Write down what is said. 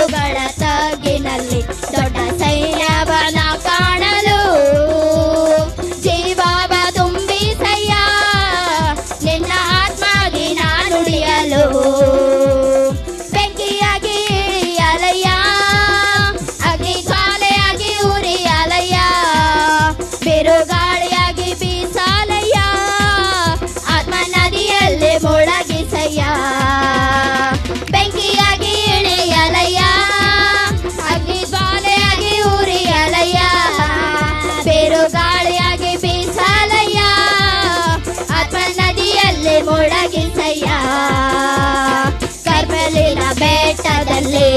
ಕಲ್ಲುಗಳ ತಗ್ಗಿನಲ್ಲಿ ದೊಡ್ಡ ಸೈನ್ಯವನ ಕಾಣಲು ಜೀವವ ತುಂಬಿಸಯ್ಯ ನಿನ್ನ ಆತ್ಮಾಗಿ ನಾ ನುಡಿಯಲು ಬೆಂಕಿಯಾಗಿ ಇಳಿಯಲಯ್ಯ ಅಗ್ನಿ ಜ್ವಾಲೆಯಾಗಿ ಉರಿಯಲಯ್ಯ ಬಿರುಗಾಳಿಯಾಗಿ ಬೀಸಲಯ್ಯ ಆತ್ಮ ನದಿಯಲ್ಲಿ ಮುಳಗಿಸಯ್ಯ ಬೆಂಕಿಯಾಗಿ ಇಳಿಯಲಯ್ಯ ಅಗ್ನಿ ಜ್ವಾಲೆಯಾಗಿ ಉರಿಯಲಯ್ಯ ಬಿರುಗಾಳಿಯಾಗಿ ಬೀಸಲಯ್ಯ ಆತ್ಮ ನದಿಯಲ್ಲಿ ಮುಳಗಿಸಯ್ಯ ಕರ್ಮೆಲಿನ ಬೆಟ್ಟದಲ್ಲಿ